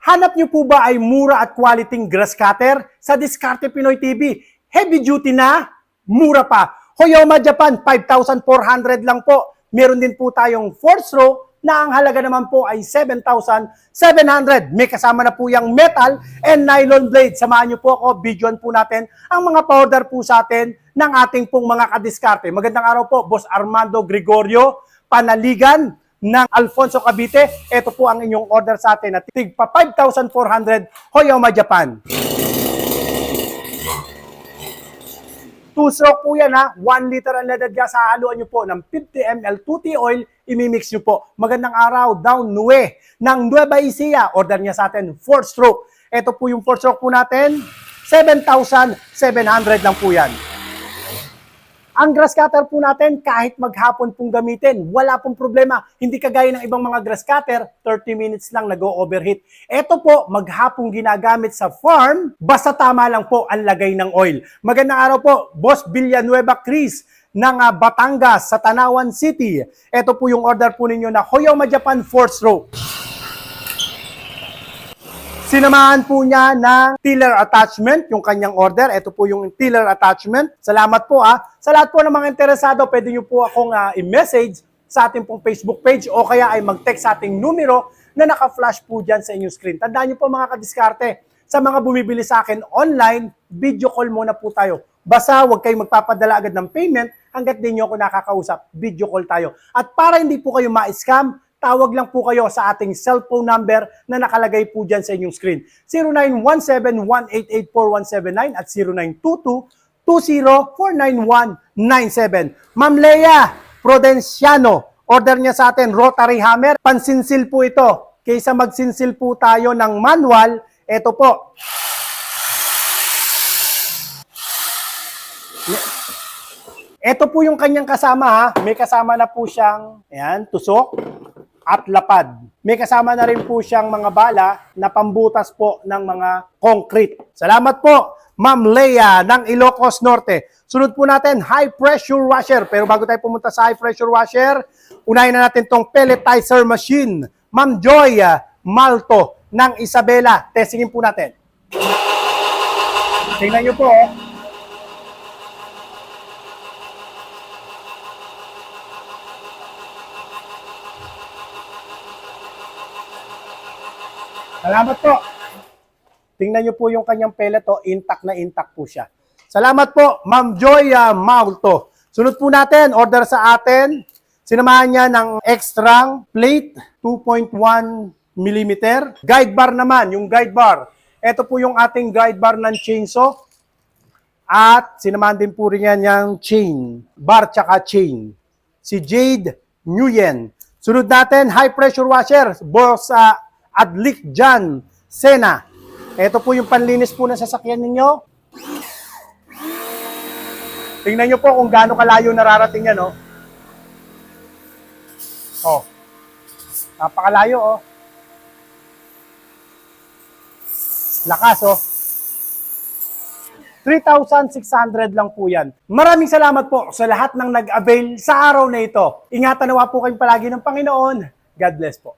Hanap niyo po ba ay mura at quality grass cutter? Sa Diskarte Pinoy TV, heavy duty na, mura pa. Hoyoma Japan, 5,400 lang po. Meron din po tayong 4-stroke na ang halaga naman po ay 7,700. May kasama na po yung metal and nylon blade. Samahan niyo po ako, videoan po natin ang mga powder po sa atin ng ating pong mga kadiskarte. Magandang araw po, Boss Armando Gregorio, Panaligan ng Alfonso Cavite. Ito po ang inyong order sa atin na tigpa 5,400 Hoyoma Japan. 2-stroke po yan ha, 1 liter ang leaded gas, hahaluan nyo po ng 50 ml 2T oil, imimix nyo po. Magandang araw, Down Nue ng Nueva Ecija, order niya sa atin 4-stroke. Ito po yung 4-stroke po natin, 7,700 lang po yan. Ang grass cutter po natin, kahit maghapon pong gamitin, wala pong problema. Hindi kagaya ng ibang mga grass cutter, 30 minutes lang nag-overheat. Ito po, maghapong ginagamit sa farm, basta tama lang po ang lagay ng oil. Magandang araw po, Boss Villanueva Chris ng Batangas sa Tanawan City. Ito po yung order po ninyo na Hoyoma Japan 4-stroke. Sinamahan po niya ng tiller attachment, yung kanyang order. Ito po yung tiller attachment. Salamat po Sa lahat po ng mga interesado, pwede niyo po akong i-message sa ating pong Facebook page o kaya ay mag-text sa ating numero na naka-flash po dyan sa inyong screen. Tandaan niyo po mga kadiskarte, sa mga bumibili sa akin online, video call muna po tayo. Basta huwag kayong magpapadala agad ng payment hanggat di niyo ako nakakausap. Video call tayo. At para hindi po kayo ma-scam, tawag lang po kayo sa ating cellphone number na nakalagay po dyan sa inyong screen. 0917-188-4179 at 0922-20-49197. Ma'am Lea Prudenciano, order niya sa atin, rotary hammer. Pansinsil po ito. Kaysa magsinsil po tayo ng manual, ito po. Ito po yung kanyang kasama May kasama na po siyang, ayan, tusok at lapad. May kasama na rin po siyang mga bala na pambutas po ng mga concrete. Salamat po, Ma'am Lea ng Ilocos Norte. Sunod po natin, high pressure washer. Pero bago tayo pumunta sa high pressure washer, unahin na natin tong pelletizer machine. Ma'am Joy Malto ng Isabela. Testingin po natin. Tingnan nyo po. Salamat po. Tingnan nyo po yung kanyang pellet, intact na intact po siya. Salamat po, Ma'am Joy Malto. Sunod po natin, order sa atin. Sinamahan niya ng extra plate, 2.1 mm. Guide bar naman, yung guide bar. Ito po yung ating guide bar ng chainsaw. At sinamahan din po rin yan yung chain, bar tsaka chain. Si Jade Nguyen. Sunod natin, high pressure washer, Boss Adlik Jan Sena. Ito po yung panlinis po ng sasakyan ninyo. Tingnan nyo po kung gaano kalayo nararating yan, napakalayo, Lakas, 3,600 lang po yan. Maraming salamat po sa lahat ng nag-avail sa araw na ito. Ingatan nawa po kayong palagi ng Panginoon. God bless po.